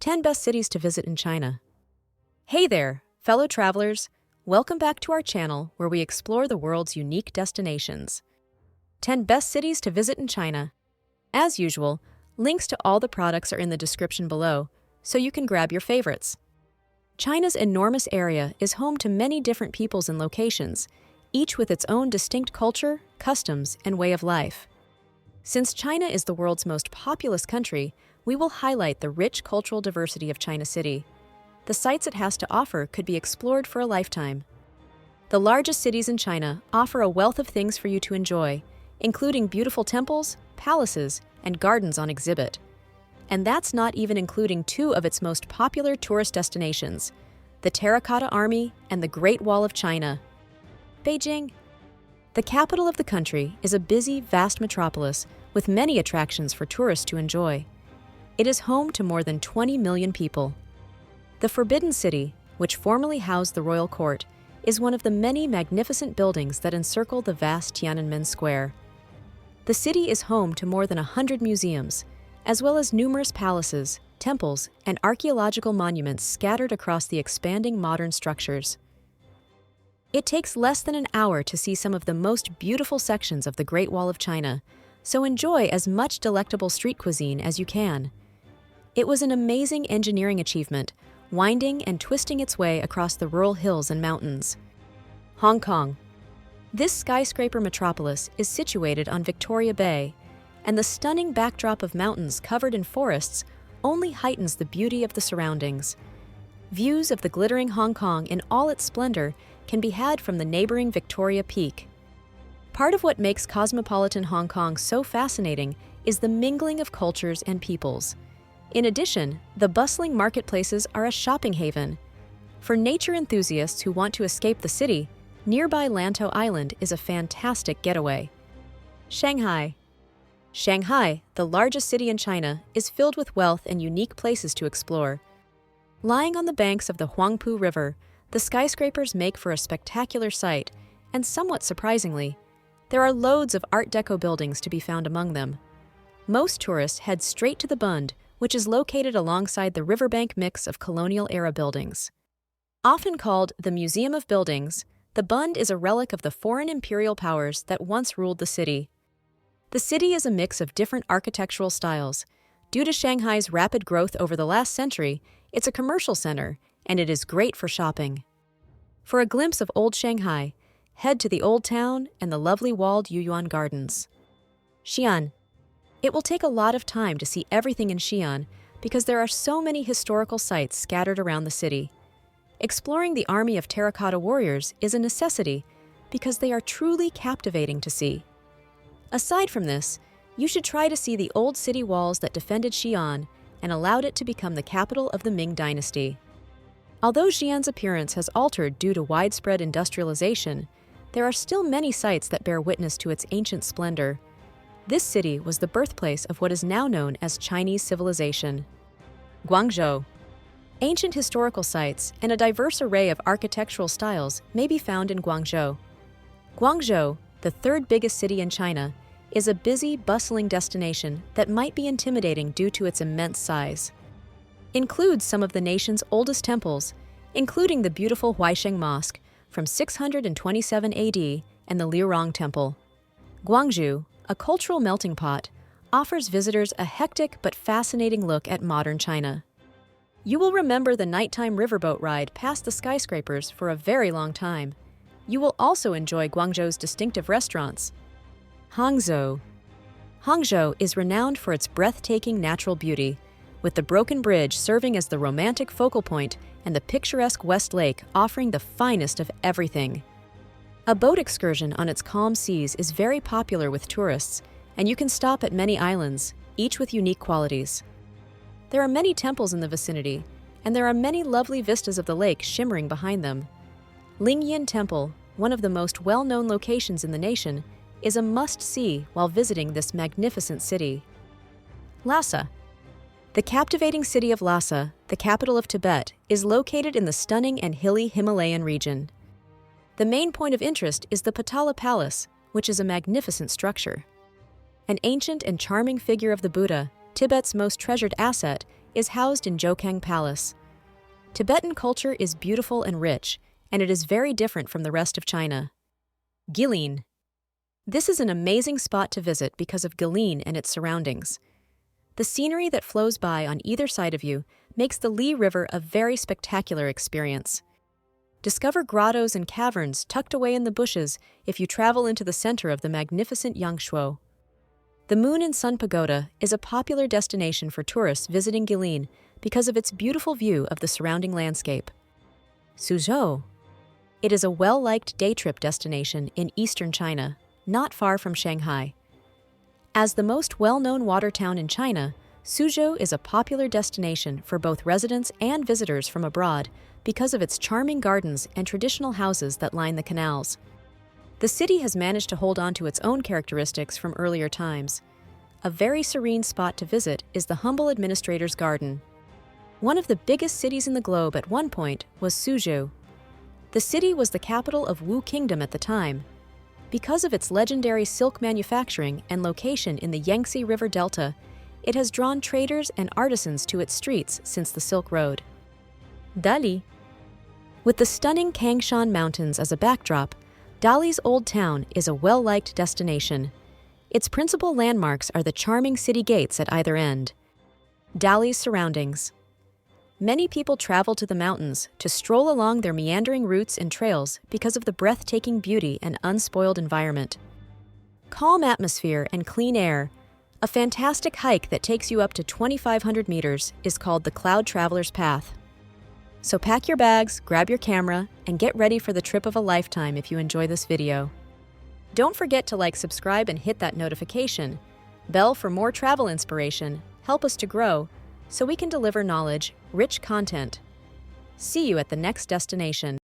10 Best Cities to Visit in China. Hey there, fellow travelers. Welcome back to our channel where we explore the world's unique destinations. 10 Best Cities to Visit in China. As usual, links to all the products are in the description below, so you can grab your favorites. China's enormous area is home to many different peoples and locations, each with its own distinct culture, customs, and way of life. Since China is the world's most populous country, we will highlight the rich cultural diversity of China City. The sights it has to offer could be explored for a lifetime. The largest cities in China offer a wealth of things for you to enjoy, including beautiful temples, palaces, and gardens on exhibit. And that's not even including two of its most popular tourist destinations, the Terracotta Army and the Great Wall of China. Beijing. The capital of the country is a busy, vast metropolis with many attractions for tourists to enjoy. It is home to more than 20 million people. The Forbidden City, which formerly housed the royal court, is one of the many magnificent buildings that encircle the vast Tiananmen Square. The city is home to more than 100 museums, as well as numerous palaces, temples, and archaeological monuments scattered across the expanding modern structures. It takes less than an hour to see some of the most beautiful sections of the Great Wall of China, so enjoy as much delectable street cuisine as you can. It was an amazing engineering achievement, winding and twisting its way across the rural hills and mountains. Hong Kong. This skyscraper metropolis is situated on Victoria Bay, and the stunning backdrop of mountains covered in forests only heightens the beauty of the surroundings. Views of the glittering Hong Kong in all its splendor can be had from the neighboring Victoria Peak. Part of what makes cosmopolitan Hong Kong so fascinating is the mingling of cultures and peoples. In addition, the bustling marketplaces are a shopping haven. For nature enthusiasts who want to escape the city, nearby Lantau Island is a fantastic getaway. Shanghai. Shanghai, the largest city in China, is filled with wealth and unique places to explore. Lying on the banks of the Huangpu River, the skyscrapers make for a spectacular sight, and somewhat surprisingly, there are loads of Art Deco buildings to be found among them. Most tourists head straight to the Bund, which is located alongside the riverbank mix of colonial-era buildings. Often called the Museum of Buildings, the Bund is a relic of the foreign imperial powers that once ruled the city. The city is a mix of different architectural styles. Due to Shanghai's rapid growth over the last century, it's a commercial center, and it is great for shopping. For a glimpse of old Shanghai, head to the Old Town and the lovely walled Yuyuan Gardens. Xi'an. It will take a lot of time to see everything in Xi'an because there are so many historical sites scattered around the city. Exploring the army of terracotta warriors is a necessity because they are truly captivating to see. Aside from this, you should try to see the old city walls that defended Xi'an and allowed it to become the capital of the Ming Dynasty. Although Xi'an's appearance has altered due to widespread industrialization, there are still many sites that bear witness to its ancient splendor. This city was the birthplace of what is now known as Chinese civilization. Guangzhou. Ancient historical sites and a diverse array of architectural styles may be found in Guangzhou. Guangzhou, the third biggest city in China, is a busy, bustling destination that might be intimidating due to its immense size. Includes some of the nation's oldest temples, including the beautiful Huaisheng Mosque from 627 AD and the Liurong Temple. Guangzhou, a cultural melting pot, offers visitors a hectic but fascinating look at modern China. You will remember the nighttime riverboat ride past the skyscrapers for a very long time. You will also enjoy Guangzhou's distinctive restaurants. Hangzhou. Hangzhou is renowned for its breathtaking natural beauty, with the Broken Bridge serving as the romantic focal point and the picturesque West Lake offering the finest of everything. A boat excursion on its calm seas is very popular with tourists, and you can stop at many islands, each with unique qualities. There are many temples in the vicinity, and there are many lovely vistas of the lake shimmering behind them. Lingyan Temple, one of the most well-known locations in the nation, is a must-see while visiting this magnificent city. Lhasa. The captivating city of Lhasa, the capital of Tibet, is located in the stunning and hilly Himalayan region. The main point of interest is the Potala Palace, which is a magnificent structure. An ancient and charming figure of the Buddha, Tibet's most treasured asset, is housed in Jokhang Palace. Tibetan culture is beautiful and rich, and it is very different from the rest of China. Guilin. This is an amazing spot to visit because of Guilin and its surroundings. The scenery that flows by on either side of you makes the Li River a very spectacular experience. Discover grottos and caverns tucked away in the bushes if you travel into the center of the magnificent Yangshuo. The Moon and Sun Pagoda is a popular destination for tourists visiting Guilin because of its beautiful view of the surrounding landscape. Suzhou. It is a well-liked day trip destination in eastern China, not far from Shanghai. As the most well-known water town in China, Suzhou is a popular destination for both residents and visitors from abroad because of its charming gardens and traditional houses that line the canals. The city has managed to hold on to its own characteristics from earlier times. A very serene spot to visit is the humble administrator's garden. One of the biggest cities in the globe at one point was Suzhou. The city was the capital of Wu Kingdom at the time. Because of its legendary silk manufacturing and location in the Yangtze River Delta, it has drawn traders and artisans to its streets since the Silk Road. Dali. With the stunning Kangshan Mountains as a backdrop, Dali's Old Town is a well-liked destination. Its principal landmarks are the charming city gates at either end. Dali's surroundings. Many people travel to the mountains to stroll along their meandering routes and trails because of the breathtaking beauty and unspoiled environment. Calm atmosphere and clean air. A fantastic hike that takes you up to 2,500 meters is called the Cloud Traveler's Path. So pack your bags, grab your camera, and get ready for the trip of a lifetime if you enjoy this video. Don't forget to like, subscribe, and hit that notification bell for more travel inspiration. Help us to grow so we can deliver knowledge, rich content. See you at the next destination.